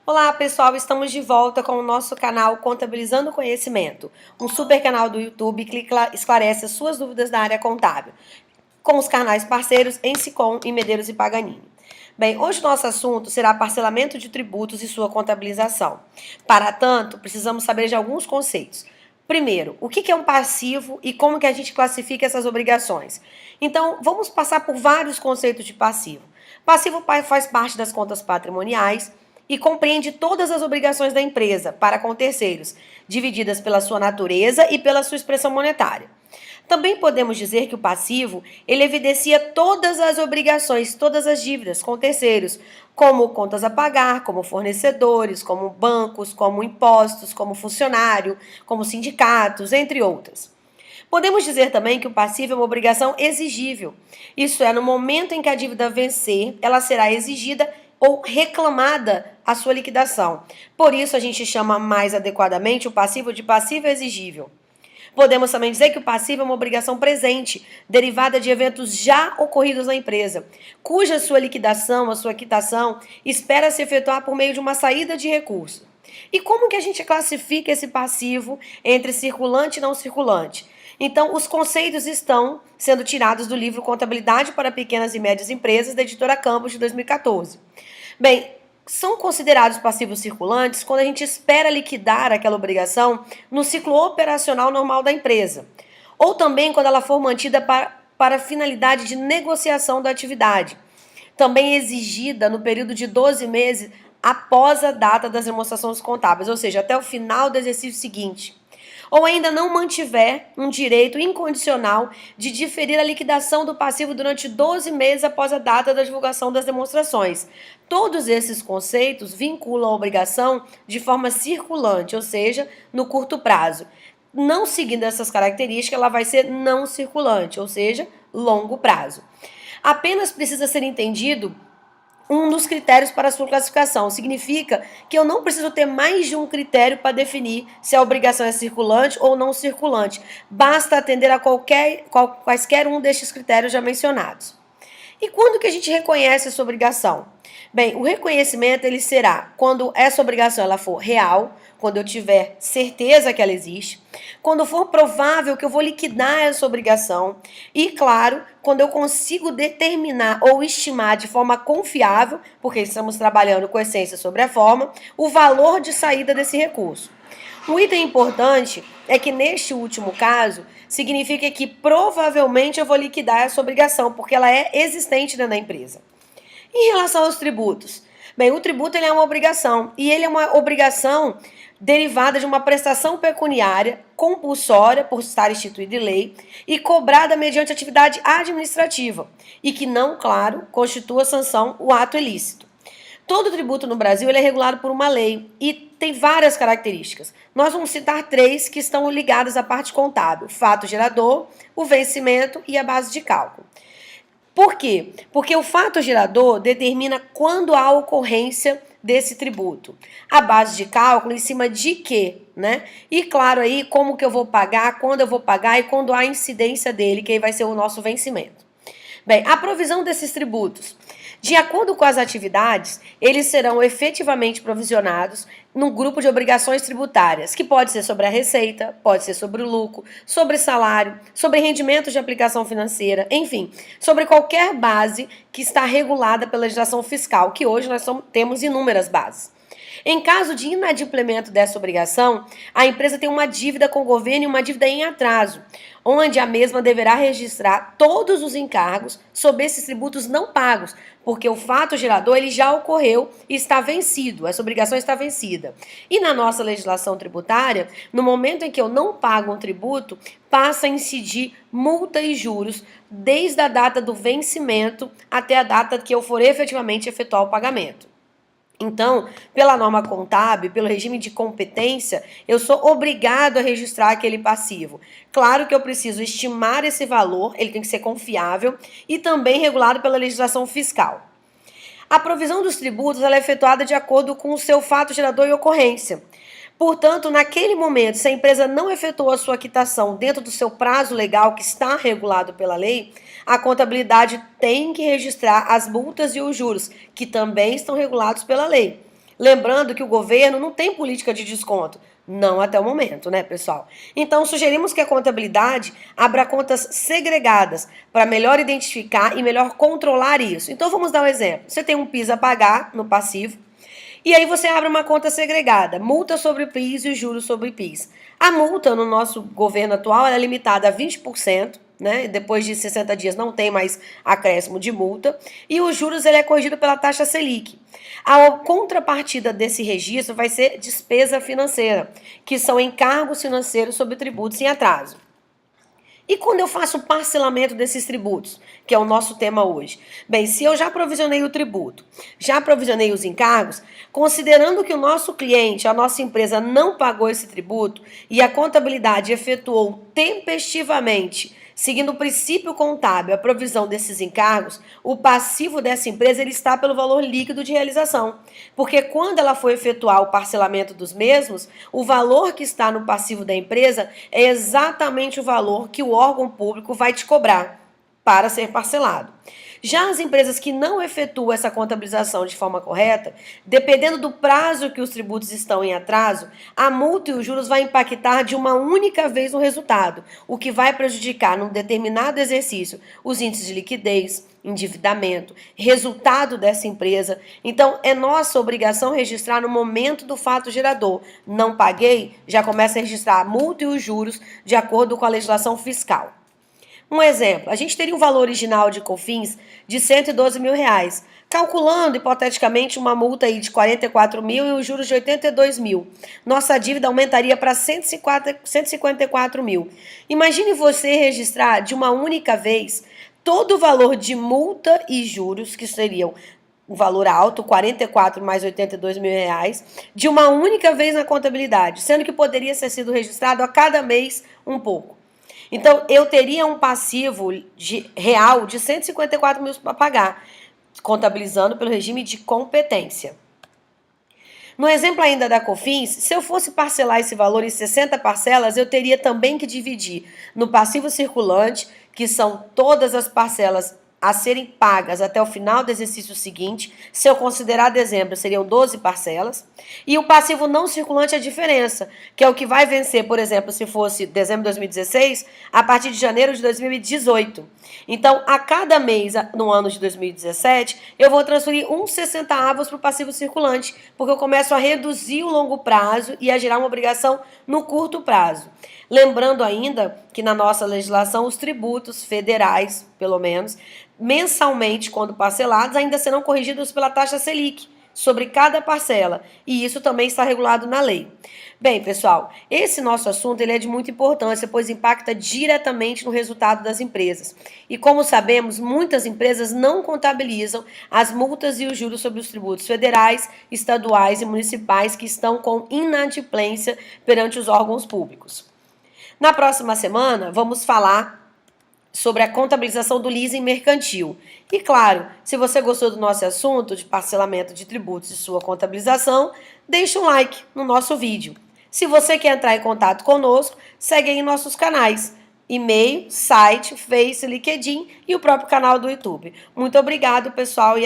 Olá pessoal, estamos de volta com o nosso canal Contabilizando Conhecimento, um super canal do YouTube que esclarece as suas dúvidas na área contábil, com os canais parceiros Ensicom e Medeiros e Paganini. Bem, hoje nosso assunto será parcelamento de tributos e sua contabilização. Para tanto, precisamos saber de alguns conceitos. Primeiro, o que é um passivo e como que a gente classifica essas obrigações? Então, vamos passar por vários conceitos de passivo. Passivo faz parte das contas patrimoniais e compreende todas as obrigações da empresa para com terceiros, divididas pela sua natureza e pela sua expressão monetária. Também podemos dizer que o passivo, ele evidencia todas as obrigações, todas as dívidas com terceiros, como contas a pagar, como fornecedores, como bancos, como impostos, como funcionário, como sindicatos, entre outras. Podemos dizer também que o passivo é uma obrigação exigível. Isso é, no momento em que a dívida vencer, ela será exigida ou reclamada a sua liquidação. Por isso, a gente chama mais adequadamente o passivo de passivo exigível. Podemos também dizer que o passivo é uma obrigação presente, derivada de eventos já ocorridos na empresa, cuja sua liquidação, a sua quitação, espera se efetuar por meio de uma saída de recurso. E como que a gente classifica esse passivo entre circulante e não circulante? Então, os conceitos estão sendo tirados do livro Contabilidade para Pequenas e Médias Empresas, da editora Campos, de 2014. Bem, são considerados passivos circulantes quando a gente espera liquidar aquela obrigação no ciclo operacional normal da empresa, ou também quando ela for mantida para finalidade de negociação da atividade, também exigida no período de 12 meses após a data das demonstrações contábeis, ou seja, até o final do exercício seguinte, ou ainda não mantiver um direito incondicional de diferir a liquidação do passivo durante 12 meses após a data da divulgação das demonstrações. Todos esses conceitos vinculam a obrigação de forma circulante, ou seja, no curto prazo. Não seguindo essas características, ela vai ser não circulante, ou seja, longo prazo. Apenas precisa ser entendido um dos critérios para a sua classificação. Significa que eu não preciso ter mais de um critério para definir se a obrigação é circulante ou não circulante. Basta atender a quaisquer um destes critérios já mencionados. E quando que a gente reconhece essa obrigação? Bem, o reconhecimento ele será quando essa obrigação ela for real, quando eu tiver certeza que ela existe, quando for provável que eu vou liquidar essa obrigação e, claro, quando eu consigo determinar ou estimar de forma confiável, porque estamos trabalhando com essência sobre a forma, o valor de saída desse recurso. Um item importante é que neste último caso, significa que provavelmente eu vou liquidar essa obrigação, porque ela é existente dentro da empresa. Em relação aos tributos, bem, o tributo ele é uma obrigação, e ele é uma obrigação derivada de uma prestação pecuniária compulsória por estar instituída em lei e cobrada mediante atividade administrativa, e que não, claro, constitua sanção o ato ilícito. Todo tributo no Brasil ele é regulado por uma lei e tem várias características. Nós vamos citar três que estão ligadas à parte contábil: o fato gerador, o vencimento e a base de cálculo. Por quê? Porque o fato gerador determina quando há ocorrência desse tributo. A base de cálculo em cima de quê, né? E claro aí como que eu vou pagar, quando eu vou pagar e quando há incidência dele, que aí vai ser o nosso vencimento. Bem, a provisão desses tributos. De acordo com as atividades, eles serão efetivamente provisionados num grupo de obrigações tributárias, que pode ser sobre a receita, pode ser sobre o lucro, sobre salário, sobre rendimentos de aplicação financeira, enfim, sobre qualquer base que está regulada pela legislação fiscal, que hoje nós temos inúmeras bases. Em caso de inadimplemento dessa obrigação, a empresa tem uma dívida com o governo e uma dívida em atraso, onde a mesma deverá registrar todos os encargos sobre esses tributos não pagos, porque o fato gerador ele já ocorreu e está vencido, essa obrigação está vencida. E na nossa legislação tributária, no momento em que eu não pago um tributo, passa a incidir multa e juros desde a data do vencimento até a data que eu for efetivamente efetuar o pagamento. Então, pela norma contábil, pelo regime de competência, eu sou obrigado a registrar aquele passivo. Claro que eu preciso estimar esse valor, ele tem que ser confiável e também regulado pela legislação fiscal. A provisão dos tributos ela é efetuada de acordo com o seu fato gerador e ocorrência. Portanto, naquele momento, se a empresa não efetuou a sua quitação dentro do seu prazo legal que está regulado pela lei, a contabilidade tem que registrar as multas e os juros, que também estão regulados pela lei. Lembrando que o governo não tem política de desconto. Não até o momento, né, pessoal? Então, sugerimos que a contabilidade abra contas segregadas para melhor identificar e melhor controlar isso. Então, vamos dar um exemplo. Você tem um PIS a pagar no passivo, e aí você abre uma conta segregada, multa sobre o PIS e os juros sobre o PIS. A multa no nosso governo atual é limitada a 20%, né? Depois de 60 dias não tem mais acréscimo de multa. E os juros ele é corrigido pela taxa Selic. A contrapartida desse registro vai ser despesa financeira, que são encargos financeiros sobre tributos em atraso. E quando eu faço o parcelamento desses tributos, que é o nosso tema hoje? Bem, se eu já provisionei o tributo, já provisionei os encargos, considerando que o nosso cliente, a nossa empresa não pagou esse tributo e a contabilidade efetuou tempestivamente, seguindo o princípio contábil, a provisão desses encargos, o passivo dessa empresa ele está pelo valor líquido de realização. Porque quando ela for efetuar o parcelamento dos mesmos, o valor que está no passivo da empresa é exatamente o valor que o órgão público vai te cobrar para ser parcelado. Já as empresas que não efetuam essa contabilização de forma correta, dependendo do prazo que os tributos estão em atraso, a multa e os juros vai impactar de uma única vez no resultado, o que vai prejudicar num determinado exercício os índices de liquidez, endividamento, resultado dessa empresa. Então, é nossa obrigação registrar no momento do fato gerador. Não paguei, já começa a registrar a multa e os juros de acordo com a legislação fiscal. Um exemplo, a gente teria um valor original de COFINS de R$112 mil, calculando hipoteticamente uma multa aí de 44 mil e os juros de 82 mil. Nossa dívida aumentaria para 154 mil. Imagine você registrar de uma única vez todo o valor de multa e juros, que seriam um valor alto, 44 mais 82 mil reais, de uma única vez na contabilidade, sendo que poderia ter sido registrado a cada mês um pouco. Então, eu teria um passivo real de 154 mil para pagar, contabilizando pelo regime de competência. No exemplo ainda da COFINS, se eu fosse parcelar esse valor em 60 parcelas, eu teria também que dividir no passivo circulante, que são todas as parcelas a serem pagas até o final do exercício seguinte. Se eu considerar dezembro, seriam 12 parcelas. E o passivo não circulante é a diferença, que é o que vai vencer, por exemplo, se fosse dezembro de 2016, a partir de janeiro de 2018. Então, a cada mês, no ano de 2017, eu vou transferir uns 60 avos para o passivo circulante, porque eu começo a reduzir o longo prazo e a gerar uma obrigação no curto prazo. Lembrando ainda que na nossa legislação, os tributos federais, pelo menos, mensalmente, quando parcelados, ainda serão corrigidos pela taxa Selic sobre cada parcela, e isso também está regulado na lei. Bem, pessoal, esse nosso assunto ele é de muita importância, pois impacta diretamente no resultado das empresas. E como sabemos, muitas empresas não contabilizam as multas e os juros sobre os tributos federais, estaduais e municipais que estão com inadimplência perante os órgãos públicos. Na próxima semana, vamos falar sobre a contabilização do leasing mercantil. E claro, se você gostou do nosso assunto de parcelamento de tributos e sua contabilização, deixe um like no nosso vídeo. Se você quer entrar em contato conosco, segue aí nossos canais, e-mail, site, Face, LinkedIn e o próprio canal do YouTube. Muito obrigado, pessoal, e até